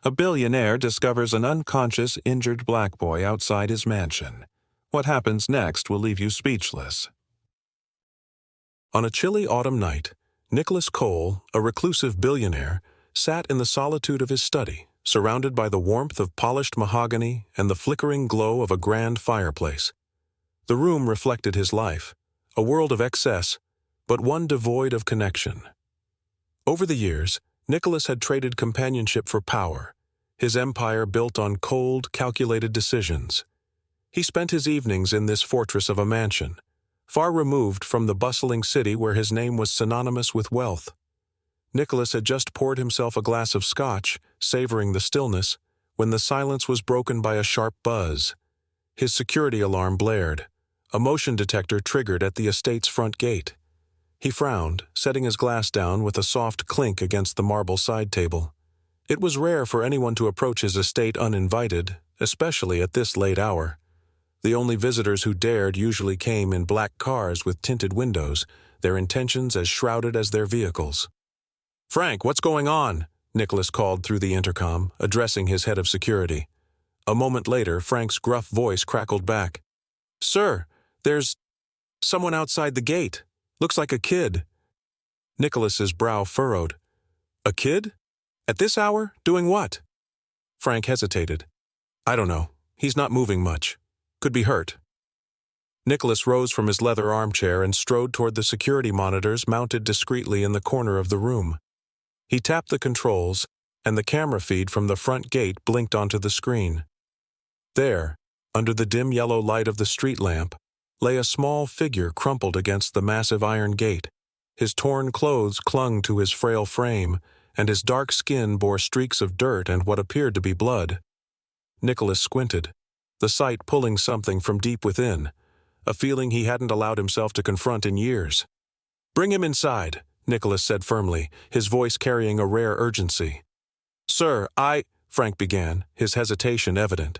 A billionaire discovers an unconscious, injured black boy outside his mansion. What happens next will leave you speechless. On a chilly autumn night, Nicholas Cole, a reclusive billionaire, sat in the solitude of his study, surrounded by the warmth of polished mahogany and the flickering glow of a grand fireplace. The room reflected his life, a world of excess, but one devoid of connection. Over the years, Nicholas had traded companionship for power, his empire built on cold, calculated decisions. He spent his evenings in this fortress of a mansion, far removed from the bustling city where his name was synonymous with wealth. Nicholas had just poured himself a glass of scotch, savoring the stillness, when the silence was broken by a sharp buzz. His security alarm blared. A motion detector triggered at the estate's front gate. He frowned, setting his glass down with a soft clink against the marble side table. It was rare for anyone to approach his estate uninvited, especially at this late hour. The only visitors who dared usually came in black cars with tinted windows, their intentions as shrouded as their vehicles. "Frank, what's going on?" Nicholas called through the intercom, addressing his head of security. A moment later, Frank's gruff voice crackled back. "Sir, there's someone outside the gate. Looks like a kid." Nicholas's brow furrowed. "A kid? At this hour? Doing what?" Frank hesitated. "I don't know. He's not moving much. Could be hurt." Nicholas rose from his leather armchair and strode toward the security monitors mounted discreetly in the corner of the room. He tapped the controls, and the camera feed from the front gate blinked onto the screen. There, under the dim yellow light of the street lamp, lay a small figure crumpled against the massive iron gate. His torn clothes clung to his frail frame, and his dark skin bore streaks of dirt and what appeared to be blood. Nicholas squinted, the sight pulling something from deep within, a feeling he hadn't allowed himself to confront in years. "Bring him inside," Nicholas said firmly, his voice carrying a rare urgency. "Sir, Frank began, his hesitation evident.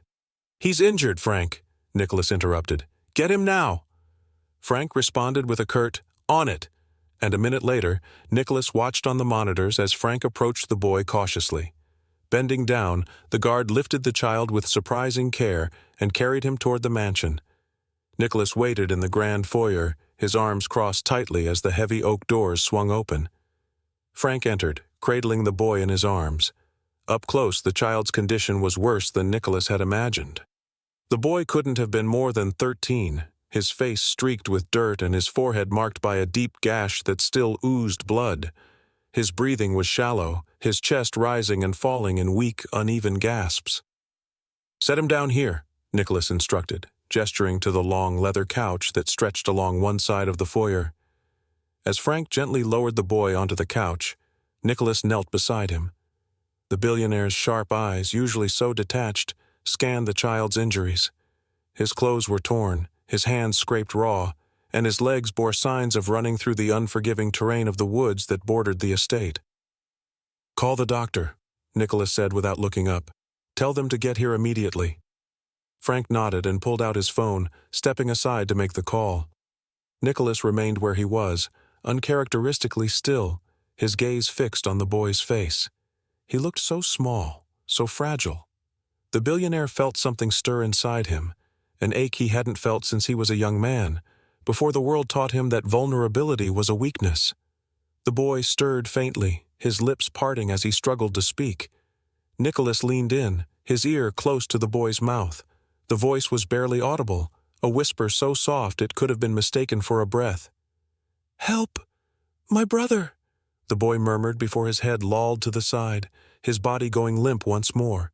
"He's injured, Frank," Nicholas interrupted. "Get him now." Frank responded with a curt, "On it," and a minute later, Nicholas watched on the monitors as Frank approached the boy cautiously. Bending down, the guard lifted the child with surprising care and carried him toward the mansion. Nicholas waited in the grand foyer, his arms crossed tightly as the heavy oak doors swung open. Frank entered, cradling the boy in his arms. Up close, the child's condition was worse than Nicholas had imagined. The boy couldn't have been more than 13, his face streaked with dirt and his forehead marked by a deep gash that still oozed blood. His breathing was shallow, his chest rising and falling in weak, uneven gasps. "Set him down here," Nicholas instructed, gesturing to the long leather couch that stretched along one side of the foyer. As Frank gently lowered the boy onto the couch, Nicholas knelt beside him. The billionaire's sharp eyes, usually so detached, scanned the child's injuries. His clothes were torn, his hands scraped raw, and his legs bore signs of running through the unforgiving terrain of the woods that bordered the estate. "Call the doctor," Nicholas said without looking up. "Tell them to get here immediately." Frank nodded and pulled out his phone, stepping aside to make the call. Nicholas remained where he was, uncharacteristically still, his gaze fixed on the boy's face. He looked so small, so fragile. The billionaire felt something stir inside him, an ache he hadn't felt since he was a young man, before the world taught him that vulnerability was a weakness. The boy stirred faintly, his lips parting as he struggled to speak. Nicholas leaned in, his ear close to the boy's mouth. The voice was barely audible, a whisper so soft it could have been mistaken for a breath. "Help! My brother!" the boy murmured before his head lolled to the side, his body going limp once more.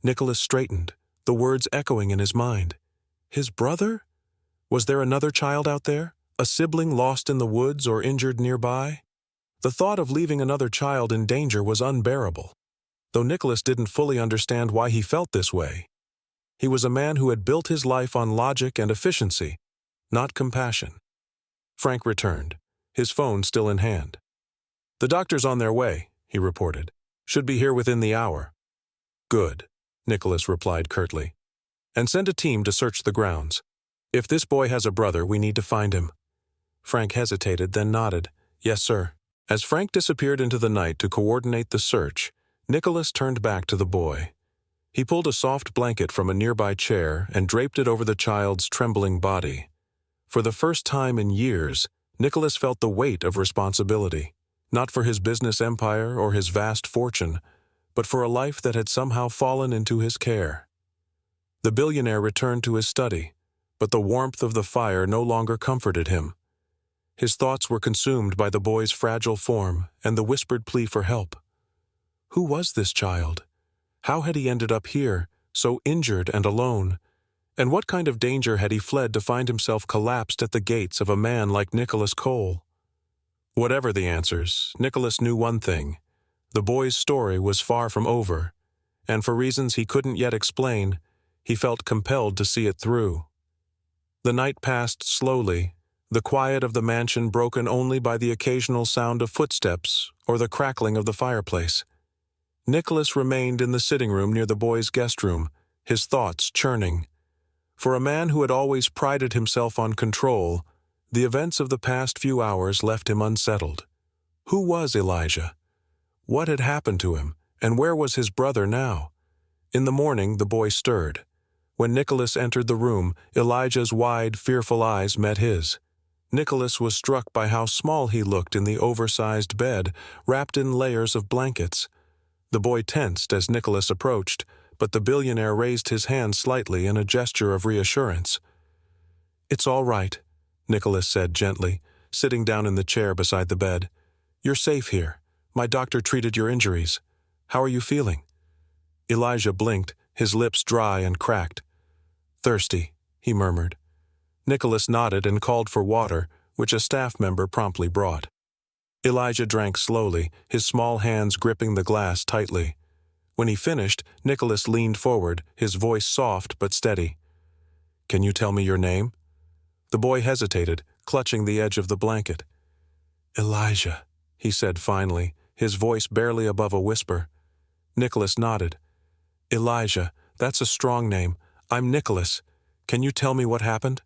Nicholas straightened, the words echoing in his mind. His brother? Was there another child out there, a sibling lost in the woods or injured nearby? The thought of leaving another child in danger was unbearable, though Nicholas didn't fully understand why he felt this way. He was a man who had built his life on logic and efficiency, not compassion. Frank returned, his phone still in hand. "The doctor's on their way," he reported. "Should be here within the hour." "Good," Nicholas replied curtly. "And send a team to search the grounds. If this boy has a brother, we need to find him." Frank hesitated, then nodded. "Yes, sir." As Frank disappeared into the night to coordinate the search, Nicholas turned back to the boy. He pulled a soft blanket from a nearby chair and draped it over the child's trembling body. For the first time in years, Nicholas felt the weight of responsibility, not for his business empire or his vast fortune, but for a life that had somehow fallen into his care. The billionaire returned to his study, but the warmth of the fire no longer comforted him. His thoughts were consumed by the boy's fragile form and the whispered plea for help. Who was this child? How had he ended up here, so injured and alone? And what kind of danger had he fled to find himself collapsed at the gates of a man like Nicholas Cole? Whatever the answers, Nicholas knew one thing. The boy's story was far from over, and for reasons he couldn't yet explain, he felt compelled to see it through. The night passed slowly, the quiet of the mansion broken only by the occasional sound of footsteps or the crackling of the fireplace. Nicholas remained in the sitting room near the boy's guest room, his thoughts churning. For a man who had always prided himself on control, the events of the past few hours left him unsettled. Who was Elijah? What had happened to him, and where was his brother now? In the morning, the boy stirred. When Nicholas entered the room, Elijah's wide, fearful eyes met his. Nicholas was struck by how small he looked in the oversized bed, wrapped in layers of blankets. The boy tensed as Nicholas approached, but the billionaire raised his hand slightly in a gesture of reassurance. "It's all right," Nicholas said gently, sitting down in the chair beside the bed. "You're safe here. My doctor treated your injuries. How are you feeling?" Elijah blinked, his lips dry and cracked. "Thirsty," he murmured. Nicholas nodded and called for water, which a staff member promptly brought. Elijah drank slowly, his small hands gripping the glass tightly. When he finished, Nicholas leaned forward, his voice soft but steady. "Can you tell me your name?" The boy hesitated, clutching the edge of the blanket. "Elijah," he said finally, his voice barely above a whisper. Nicholas nodded. "Elijah, that's a strong name. I'm Nicholas. Can you tell me what happened?"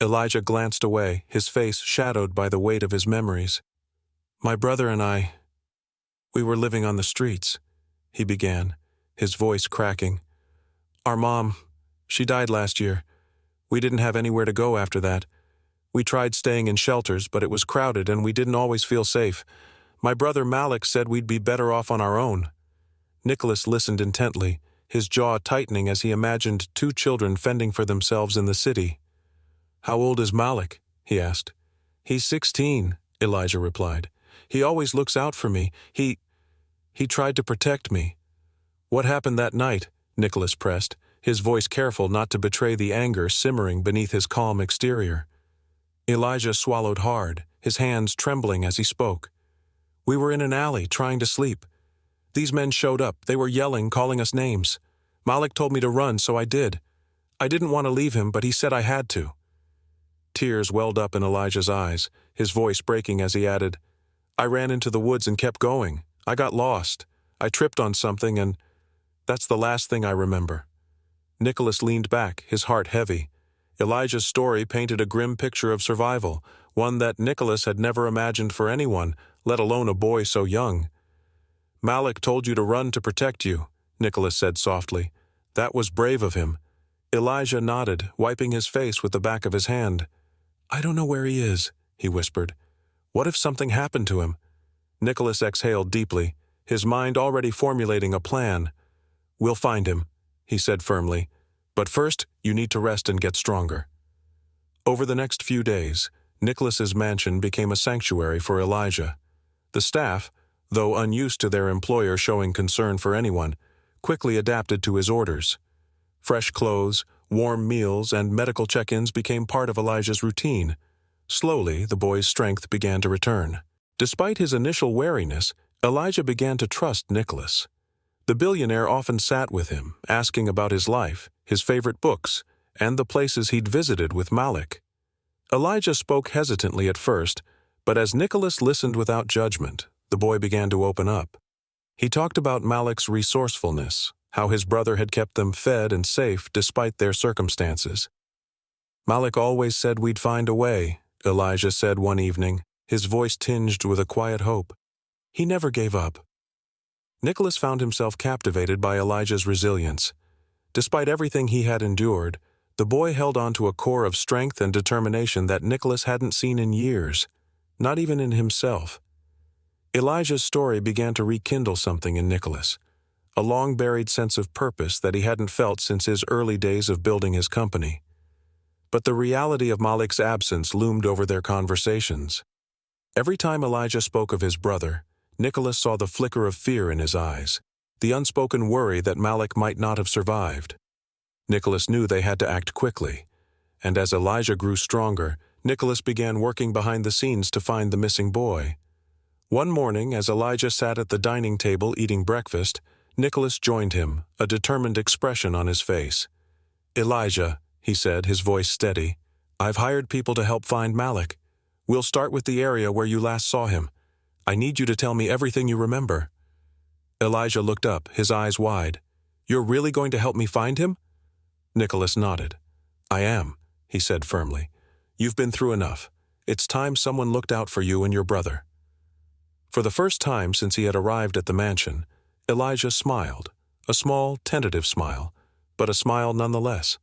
Elijah glanced away, his face shadowed by the weight of his memories. "My brother and we were living on the streets," he began, his voice cracking. "Our mom, she died last year. We didn't have anywhere to go after that. We tried staying in shelters, but it was crowded and we didn't always feel safe. My brother Malik said we'd be better off on our own." Nicholas listened intently, his jaw tightening as he imagined two children fending for themselves in the city. "How old is Malik?" he asked. "He's 16, Elijah replied. "He always looks out for me. He tried to protect me." "What happened that night?" Nicholas pressed, his voice careful not to betray the anger simmering beneath his calm exterior. Elijah swallowed hard, his hands trembling as he spoke. "We were in an alley, trying to sleep. These men showed up. They were yelling, calling us names. Malik told me to run, so I did. I didn't want to leave him, but he said I had to." Tears welled up in Elijah's eyes, his voice breaking as he added, "I ran into the woods and kept going. I got lost. I tripped on something, and that's the last thing I remember." Nicholas leaned back, his heart heavy. Elijah's story painted a grim picture of survival, one that Nicholas had never imagined for anyone, let alone a boy so young. "Malik told you to run to protect you," Nicholas said softly. "That was brave of him." Elijah nodded, wiping his face with the back of his hand. "I don't know where he is," he whispered. "What if something happened to him?" Nicholas exhaled deeply, his mind already formulating a plan. "We'll find him," he said firmly. "But first, you need to rest and get stronger." Over the next few days, Nicholas's mansion became a sanctuary for Elijah. The staff, though unused to their employer showing concern for anyone, quickly adapted to his orders. Fresh clothes, warm meals, and medical check-ins became part of Elijah's routine. Slowly, the boy's strength began to return. Despite his initial wariness, Elijah began to trust Nicholas. The billionaire often sat with him, asking about his life, his favorite books, and the places he'd visited with Malik. Elijah spoke hesitantly at first, but as Nicholas listened without judgment, the boy began to open up. He talked about Malik's resourcefulness, how his brother had kept them fed and safe despite their circumstances. "Malik always said we'd find a way," Elijah said one evening, his voice tinged with a quiet hope. "He never gave up." Nicholas found himself captivated by Elijah's resilience. Despite everything he had endured, the boy held on to a core of strength and determination that Nicholas hadn't seen in years, not even in himself. Elijah's story began to rekindle something in Nicholas, a long-buried sense of purpose that he hadn't felt since his early days of building his company. But the reality of Malik's absence loomed over their conversations. Every time Elijah spoke of his brother, Nicholas saw the flicker of fear in his eyes, the unspoken worry that Malik might not have survived. Nicholas knew they had to act quickly, and as Elijah grew stronger, Nicholas began working behind the scenes to find the missing boy. One morning, as Elijah sat at the dining table eating breakfast, Nicholas joined him, a determined expression on his face. "Elijah," he said, his voice steady, "I've hired people to help find Malik. We'll start with the area where you last saw him. I need you to tell me everything you remember." Elijah looked up, his eyes wide. "You're really going to help me find him?" Nicholas nodded. "I am," he said firmly. "You've been through enough. It's time someone looked out for you and your brother." For the first time since he had arrived at the mansion, Elijah smiled, a small, tentative smile, but a smile nonetheless.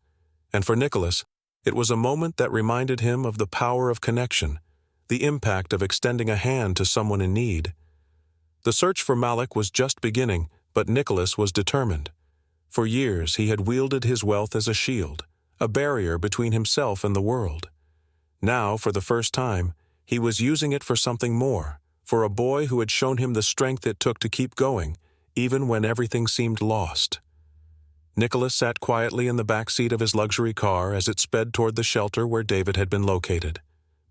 And for Nicholas, it was a moment that reminded him of the power of connection, the impact of extending a hand to someone in need. The search for Malik was just beginning, but Nicholas was determined. For years he had wielded his wealth as a shield, a barrier between himself and the world. Now, for the first time, he was using it for something more, for a boy who had shown him the strength it took to keep going, even when everything seemed lost. Nicholas sat quietly in the back seat of his luxury car as it sped toward the shelter where David had been located.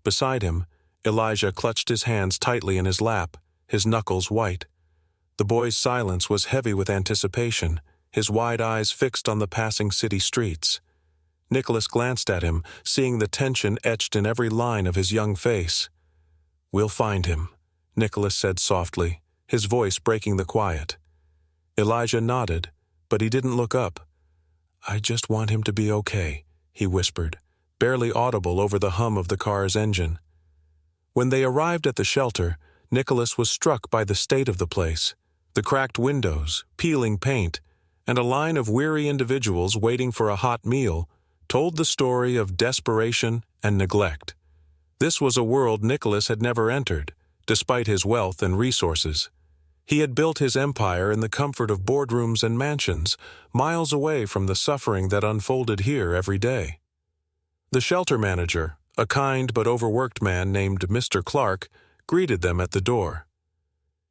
Beside him, Elijah clutched his hands tightly in his lap, his knuckles white. The boy's silence was heavy with anticipation, his wide eyes fixed on the passing city streets. Nicholas glanced at him, seeing the tension etched in every line of his young face. "We'll find him," Nicholas said softly, his voice breaking the quiet. Elijah nodded, but he didn't look up. "I just want him to be okay," he whispered, barely audible over the hum of the car's engine. When they arrived at the shelter, Nicholas was struck by the state of the place, the cracked windows, peeling paint, and a line of weary individuals waiting for a hot meal told the story of desperation and neglect. This was a world Nicholas had never entered, despite his wealth and resources. He had built his empire in the comfort of boardrooms and mansions, miles away from the suffering that unfolded here every day. The shelter manager, a kind but overworked man named Mr. Clark, greeted them at the door.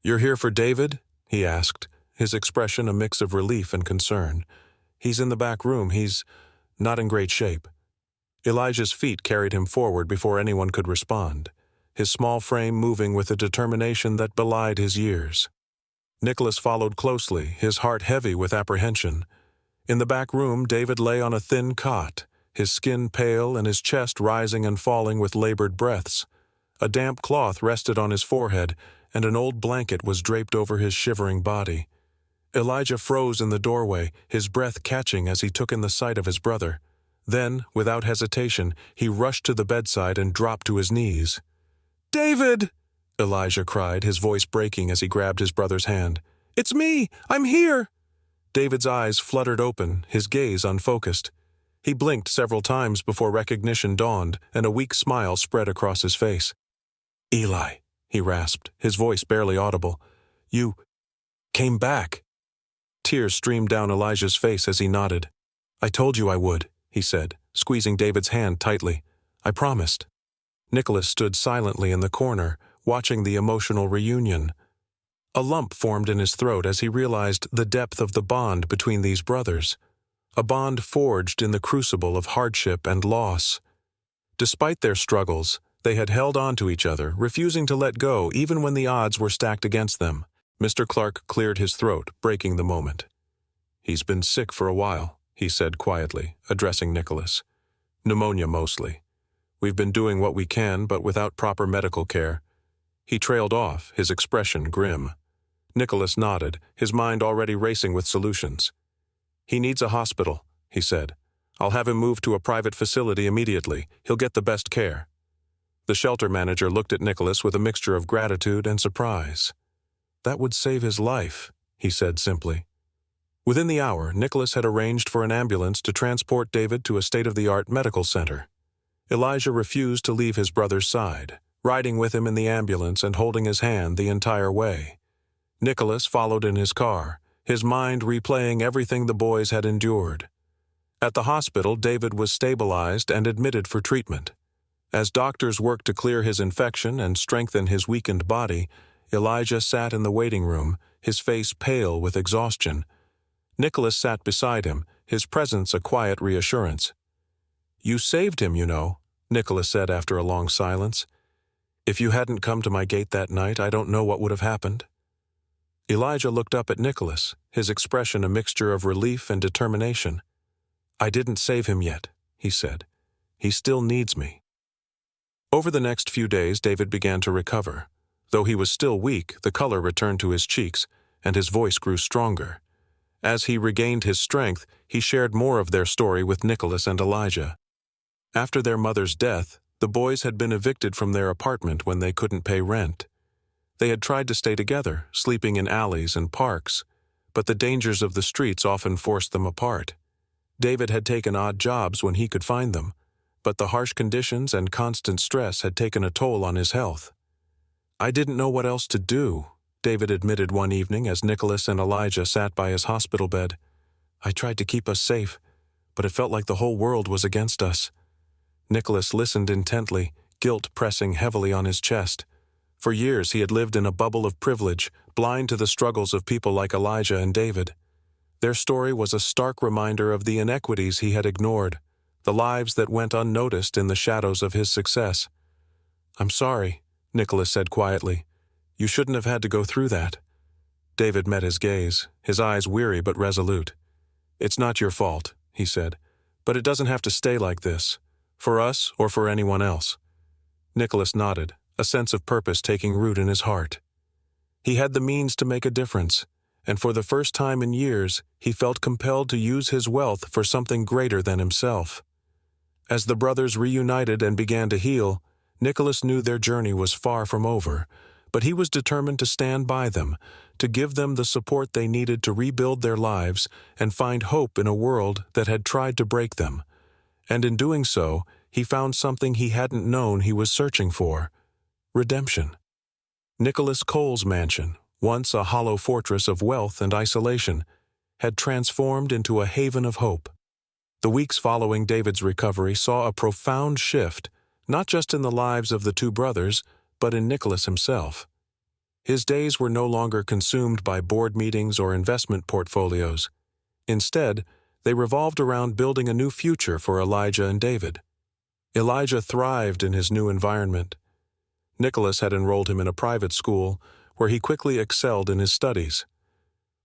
"You're here for David?" he asked, his expression a mix of relief and concern. "He's in the back room. He's not in great shape." Elijah's feet carried him forward before anyone could respond, his small frame moving with a determination that belied his years. Nicholas followed closely, his heart heavy with apprehension. In the back room, David lay on a thin cot, his skin pale and his chest rising and falling with labored breaths. A damp cloth rested on his forehead, and an old blanket was draped over his shivering body. Elijah froze in the doorway, his breath catching as he took in the sight of his brother. Then, without hesitation, he rushed to the bedside and dropped to his knees. "David!" Elijah cried, his voice breaking as he grabbed his brother's hand. "It's me! I'm here!" David's eyes fluttered open, his gaze unfocused. He blinked several times before recognition dawned, and a weak smile spread across his face. "Eli," he rasped, his voice barely audible. "You came back." Tears streamed down Elijah's face as he nodded. "I told you I would," he said, squeezing David's hand tightly. "I promised." Nicholas stood silently in the corner, watching the emotional reunion. A lump formed in his throat as he realized the depth of the bond between these brothers, a bond forged in the crucible of hardship and loss. Despite their struggles, they had held on to each other, refusing to let go even when the odds were stacked against them. Mr. Clark cleared his throat, breaking the moment. "He's been sick for a while," he said quietly, addressing Nicholas. "Pneumonia mostly. We've been doing what we can, but without proper medical care." He trailed off, his expression grim. Nicholas nodded, his mind already racing with solutions. "He needs a hospital," he said. "I'll have him moved to a private facility immediately. He'll get the best care." The shelter manager looked at Nicholas with a mixture of gratitude and surprise. "That would save his life," he said simply. Within the hour, Nicholas had arranged for an ambulance to transport David to a state-of-the-art medical center. Elijah refused to leave his brother's side, riding with him in the ambulance and holding his hand the entire way. Nicholas followed in his car, his mind replaying everything the boys had endured. At the hospital, David was stabilized and admitted for treatment. As doctors worked to clear his infection and strengthen his weakened body, Elijah sat in the waiting room, his face pale with exhaustion. Nicholas sat beside him, his presence a quiet reassurance. "You saved him, you know," Nicholas said after a long silence. "If you hadn't come to my gate that night, I don't know what would have happened." Elijah looked up at Nicholas, his expression a mixture of relief and determination. "I didn't save him yet," he said. "He still needs me." Over the next few days, David began to recover. Though he was still weak, the color returned to his cheeks, and his voice grew stronger. As he regained his strength, he shared more of their story with Nicholas and Elijah. After their mother's death, the boys had been evicted from their apartment when they couldn't pay rent. They had tried to stay together, sleeping in alleys and parks, but the dangers of the streets often forced them apart. David had taken odd jobs when he could find them, but the harsh conditions and constant stress had taken a toll on his health. "I didn't know what else to do," David admitted one evening as Nicholas and Elijah sat by his hospital bed. "I tried to keep us safe, but it felt like the whole world was against us." Nicholas listened intently, guilt pressing heavily on his chest. For years he had lived in a bubble of privilege, blind to the struggles of people like Elijah and David. Their story was a stark reminder of the inequities he had ignored, the lives that went unnoticed in the shadows of his success. "I'm sorry," Nicholas said quietly. "You shouldn't have had to go through that." David met his gaze, his eyes weary but resolute. "It's not your fault," he said, "but it doesn't have to stay like this, for us or for anyone else." Nicholas nodded, a sense of purpose taking root in his heart. He had the means to make a difference, and for the first time in years, he felt compelled to use his wealth for something greater than himself. As the brothers reunited and began to heal, Nicholas knew their journey was far from over, but he was determined to stand by them, to give them the support they needed to rebuild their lives and find hope in a world that had tried to break them. And in doing so, he found something he hadn't known he was searching for: redemption. Nicholas Cole's mansion, once a hollow fortress of wealth and isolation, had transformed into a haven of hope. The weeks following David's recovery saw a profound shift, not just in the lives of the two brothers, but in Nicholas himself. His days were no longer consumed by board meetings or investment portfolios. Instead, they revolved around building a new future for Elijah and David. Elijah thrived in his new environment. Nicholas had enrolled him in a private school, where he quickly excelled in his studies.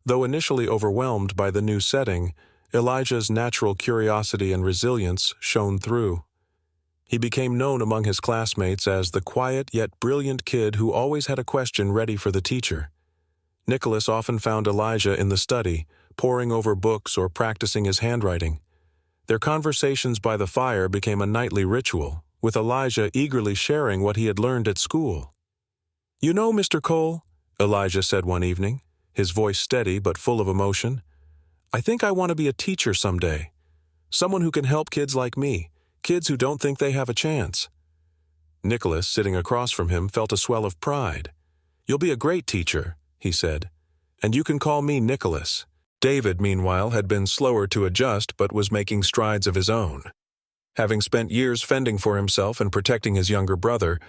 Though initially overwhelmed by the new setting, Elijah's natural curiosity and resilience shone through. He became known among his classmates as the quiet yet brilliant kid who always had a question ready for the teacher. Nicholas often found Elijah in the study, poring over books or practicing his handwriting. Their conversations by the fire became a nightly ritual, with Elijah eagerly sharing what he had learned at school. "You know, Mr. Cole," Elijah said one evening, his voice steady but full of emotion, "I think I want to be a teacher someday. Someone who can help kids like me, kids who don't think they have a chance." Nicholas, sitting across from him, felt a swell of pride. "You'll be a great teacher," he said, "and you can call me Nicholas." David, meanwhile, had been slower to adjust but was making strides of his own. Having spent years fending for himself and protecting his younger brother,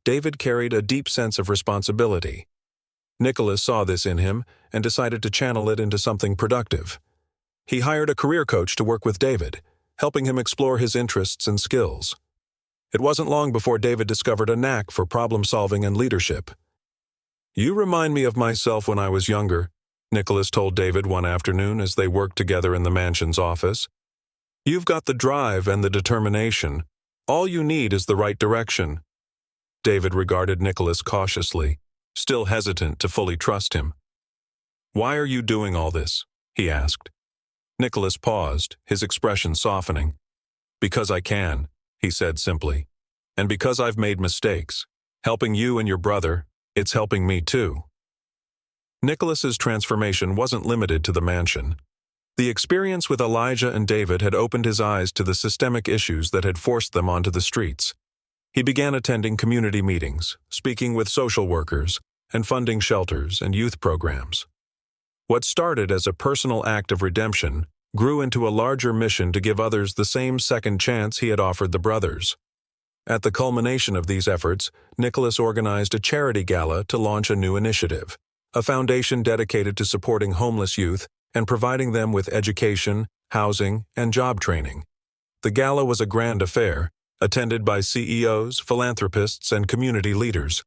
David carried a deep sense of responsibility. Nicholas saw this in him and decided to channel it into something productive. He hired a career coach to work with David, helping him explore his interests and skills. It wasn't long before David discovered a knack for problem-solving and leadership. "You remind me of myself when I was younger," Nicholas told David one afternoon as they worked together in the mansion's office. "You've got the drive and the determination. All you need is the right direction." David regarded Nicholas cautiously, still hesitant to fully trust him. "Why are you doing all this?" he asked. Nicholas paused, his expression softening. "Because I can," he said simply. "And because I've made mistakes. Helping you and your brother, it's helping me too." Nicholas's transformation wasn't limited to the mansion. The experience with Elijah and David had opened his eyes to the systemic issues that had forced them onto the streets. He began attending community meetings, speaking with social workers, and funding shelters and youth programs. What started as a personal act of redemption grew into a larger mission to give others the same second chance he had offered the brothers. At the culmination of these efforts, Nicholas organized a charity gala to launch a new initiative, a foundation dedicated to supporting homeless youth and providing them with education, housing, and job training. The gala was a grand affair, attended by CEOs, philanthropists, and community leaders.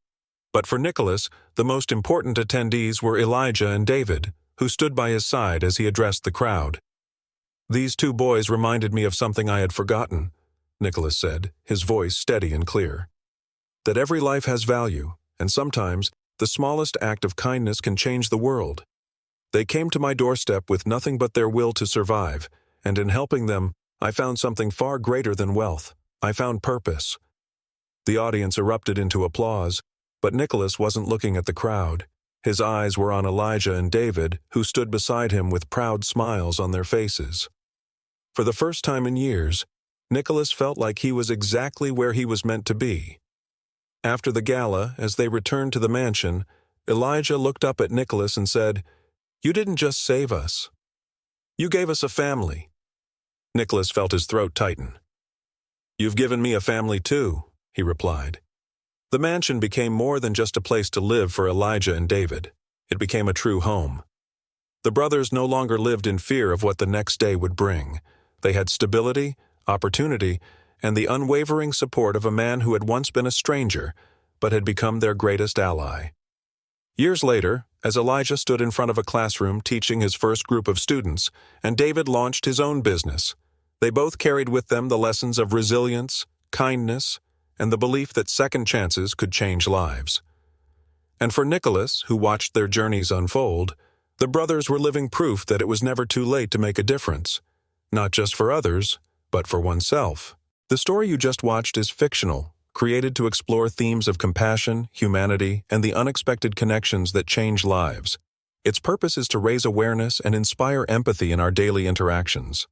But for Nicholas, the most important attendees were Elijah and David, who stood by his side as he addressed the crowd. "These two boys reminded me of something I had forgotten," Nicholas said, his voice steady and clear. "That every life has value, and sometimes the smallest act of kindness can change the world. They came to my doorstep with nothing but their will to survive, and in helping them, I found something far greater than wealth. I found purpose." The audience erupted into applause, but Nicholas wasn't looking at the crowd. His eyes were on Elijah and David, who stood beside him with proud smiles on their faces. For the first time in years, Nicholas felt like he was exactly where he was meant to be. After the gala, as they returned to the mansion, Elijah looked up at Nicholas and said, "You didn't just save us. You gave us a family." Nicholas felt his throat tighten. "You've given me a family too," he replied. The mansion became more than just a place to live for Elijah and David. It became a true home. The brothers no longer lived in fear of what the next day would bring. They had stability, opportunity, and the unwavering support of a man who had once been a stranger, but had become their greatest ally. Years later, as Elijah stood in front of a classroom teaching his first group of students, and David launched his own business, they both carried with them the lessons of resilience, kindness, and the belief that second chances could change lives. And for Nicholas, who watched their journeys unfold, the brothers were living proof that it was never too late to make a difference, not just for others, but for oneself. The story you just watched is fictional, created to explore themes of compassion, humanity, and the unexpected connections that change lives. Its purpose is to raise awareness and inspire empathy in our daily interactions.